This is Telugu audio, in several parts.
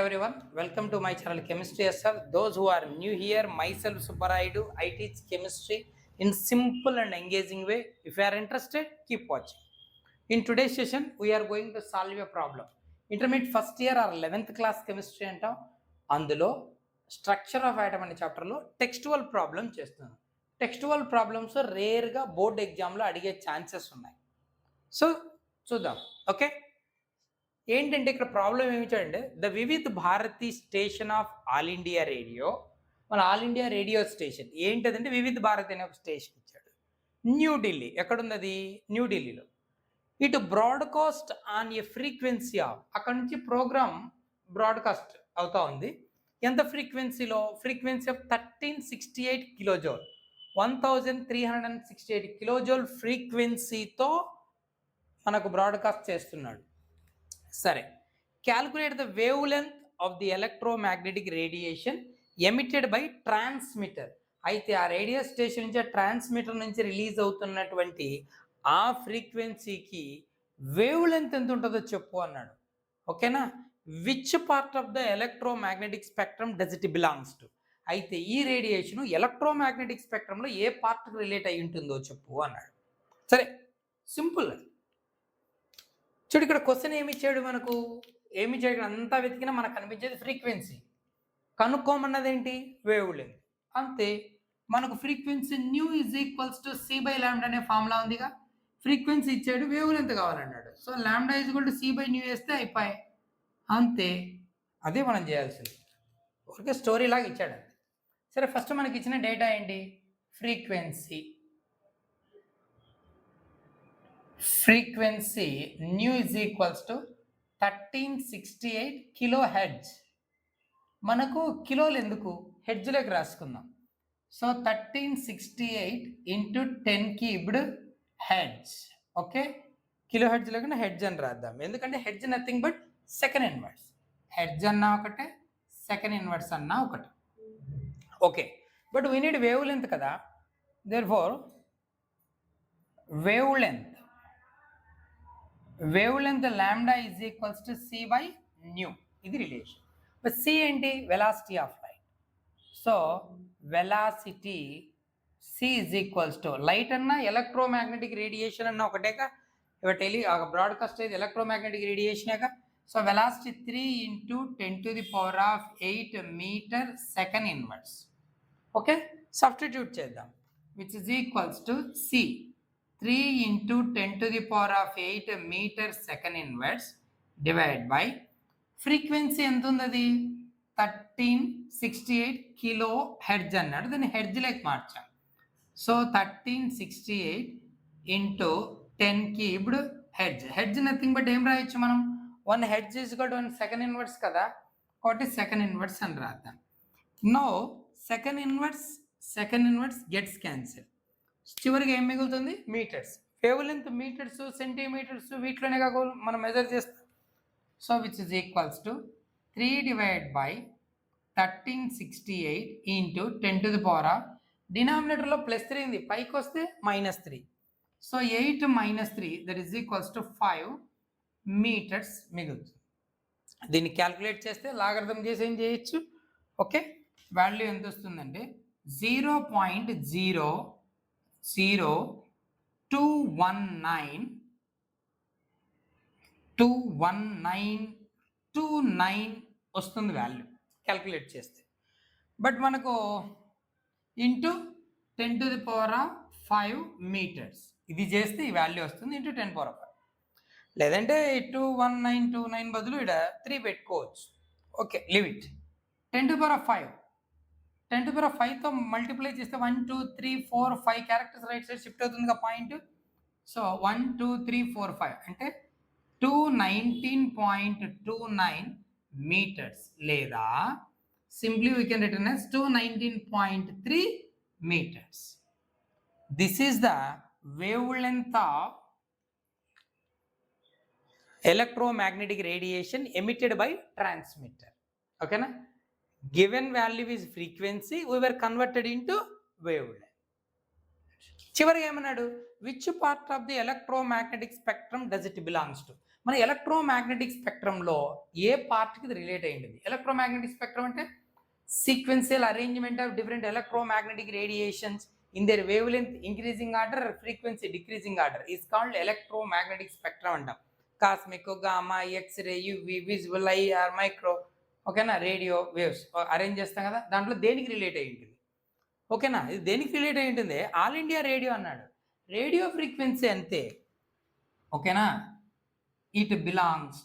everyone, welcome to my channel Chemistry SR. Those who are new here, myself Subbaraidu, I teach chemistry in simple and engaging way. If you are interested, keep watching. In today's session, we are going to solve a problem. Intermediate first year or 11th class chemistry అంటాం. అందులో స్ట్రక్చర్ ఆఫ్ ఆటమ్ అనే చాప్టర్లో టెక్స్టువల్ ప్రాబ్లం చేస్తున్నాను. టెక్స్టువల్ ప్రాబ్లమ్స్ రేర్గా బోర్డ్ ఎగ్జామ్లో అడిగే ఛాన్సెస్ ఉన్నాయి. సో చూద్దాం. ఓకే, ఏంటంటే ఇక్కడ ప్రాబ్లం ఏమి ఇచ్చాడంటే the Vividh Bharati station of All India Radio. మన ఆల్ ఇండియా రేడియో స్టేషన్ ఏంటంటే వివిధ భారతి అనే ఒక స్టేషన్ ఇచ్చాడు. న్యూఢిల్లీ ఎక్కడుంది? అది న్యూఢిల్లీలో. ఇటు broadcast on a frequency of, అక్కడ నుంచి ప్రోగ్రామ్ బ్రాడ్కాస్ట్ అవుతా ఉంది. ఎంత ఫ్రీక్వెన్సీలో? ఫ్రీక్వెన్సీ ఆఫ్ 1368 కిలోజోల్, 1368 కిలోజోల్ ఫ్రీక్వెన్సీతో మనకు బ్రాడ్కాస్ట్ చేస్తున్నాడు. సరే, calculate the wave length of the electromagnetic radiation emitted by transmitter. అయితే ఆ రేడియో స్టేషన్ నుంచి, ట్రాన్స్మిటర్ నుంచి రిలీజ్ అవుతున్నటువంటి ఆ ఫ్రీక్వెన్సీకి వేవ్ లెంత్ ఎంత ఉంటుందో చెప్పు అన్నాడు. ఓకేనా? Which part of the electromagnetic spectrum does it belongs to. అయితే ఈ రేడియేషన్ ఎలక్ట్రోమాగ్నెటిక్ స్పెక్ట్రంలో ఏ పార్ట్కి రిలేట్ అయి ఉంటుందో చెప్పు అన్నాడు. సరే, సింపుల్. చూడు, ఇక్కడ క్వశ్చన్ ఏమి ఇచ్చాడు మనకు? ఏమి ఇచ్చాడు? అంతా వెతికినా మనకు కనిపించేది ఫ్రీక్వెన్సీ. కనుక్కోమన్నది ఏంటి? Wavelength. అంతే. మనకు frequency nu is equals to c by lambda అనే ఫార్ములా ఉందిగా. ఫ్రీక్వెన్సీ ఇచ్చాడు, వేవ్ లెంత్ కావాలన్నాడు. So lambda is equal to c by nu వేస్తే అయిపోయి. అంతే, అదే మనం చేయాల్సింది. ఓకే, స్టోరీ లాగా ఇచ్చాడు. సరే, ఫస్ట్ మనకి ఇచ్చిన డేటా ఏంటి? Frequency nu is equals to 1368 kilo hertz. మనకు కిలోలు ఎందుకు, హెడ్జ్లోకి రాసుకుందాం. So 1368 into 10 cubed hertz. Okay, kilo హెడ్జ్లోకి హెడ్జ్ అని రాద్దాం. ఎందుకంటే hertz nothing but second inverse. Hertz అన్నా ఒకటే, సెకండ్ ఇన్వర్స్ అన్నా ఒకటే. Okay, but we need wavelength కదా. Therefore wavelength lambda is equals to c by nu. ఇది రిలేషన్. బట్ సి ఏంటి? Velocity of light. So velocity C is equals to, light అన్నా ఎలక్ట్రోమాగ్నెటిక్ రేడియేషన్ అన్న ఒకటేగా. ఇవాళ బ్రాడ్కాస్ట్ అయితే ఎలక్ట్రోమాగ్నెటిక్ రేడియేషనేగా. So velocity 3 into 10⁸ metre second inverse. Okay, substitute చేద్దాం. Which is equals to c 3 into 10⁸ metre second inverse divide by frequency ఎంత ఉంది? అది 1368 కిలో హెడ్జ్ అన్నాడు. దాన్ని హెడ్జ్లోకి మార్చాం. So 1368 into 10 cubed hertz. Hertz nothing but ఏం రాయొచ్చు మనం? 1 hertz is equal to 1 second inverse కదా. కాబట్టి సెకండ్ ఇన్వర్స్ అని రాద్దాం. No second inverse gets cancel. చివరికి ఏం మిగులుతుంది? Metres. Wavelength metres, centimetres వీటిలోనే కాక మనం మెజర్ చేస్తాం. So which is equals to 3 divide by 1368 into 10⁻. డినామినేటర్లో +3 ఉంది, పైకి వస్తే -3. So 8 - 3 that is equals to 5 metres మిగులుతుంది. దీన్ని క్యాల్కులేట్ చేస్తే లాగర్థం చేసి ఏం చేయొచ్చు. ఓకే, వాల్యూ ఎంత వస్తుందంటే 0.0021929 వస్తుంది వాల్యూ క్యాల్కులేట్ చేస్తే. బట్ మనకు ఇంటూ 10⁵ మీటర్స్ ఇది చేస్తే ఈ వాల్యూ వస్తుంది ఇంటూ 10⁵. లేదంటే 21929 బదులు ఇక్కడ 3 పెట్టుకోవచ్చు. Okay, leave it. 10⁵తో మల్టిప్లై చేస్తే 1 2 3 4 5 క్యారెక్టర్స్ రైట్ సైడ్ షిఫ్ట్ అవుతుందిగా పాయింట్. సో 1 2 3 4 5 అంటే 219.29 మీటర్స్, లేదా simply we can return as 219.3 meters. This is the wavelength of electromagnetic radiation emitted by transmitter. Okay na? Given value is frequency, we were converted into wavelength. చివరికి ఏమన్నాడు? Which part of the electromagnetic spectrum does it belongs to. మన ఎలక్ట్రోమాగ్నెటిక్ స్పెక్ట్రంలో ఏ పార్ట్కి ఇది రిలేట్ అయి ఉంటుంది? ఎలక్ట్రోమాగ్నెటిక్ స్పెక్ట్రం అంటే sequential arrangement of different electromagnetic radiations in their wavelength increasing order or frequency decreasing order is called electromagnetic spectrum అంటాం. Cosmic, gamma, x ray, UV, visual, IR, micro, ఓకేనా, రేడియో వేవ్స్ అరేంజ్ చేస్తాం కదా, దాంట్లో దేనికి రిలేట్ అయి ఉంటుంది? ఓకేనా, ఇది దేనికి రిలేట్ అయి ఉంటుంది? ఆల్ ఇండియా రేడియో అన్నాడు. రేడియో ఫ్రీక్వెన్సీ అంతే, ఓకేనా, it belongs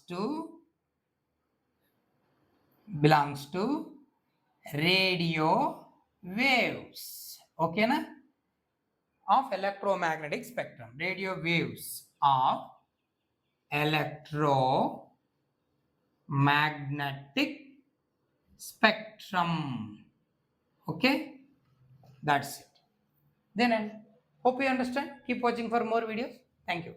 to radio waves, ఓకేనా, of electromagnetic spectrum. Radio waves of electromagnetic spectrum. Okay, that's it. Then hope you understand. Keep watching for more videos. Thank you.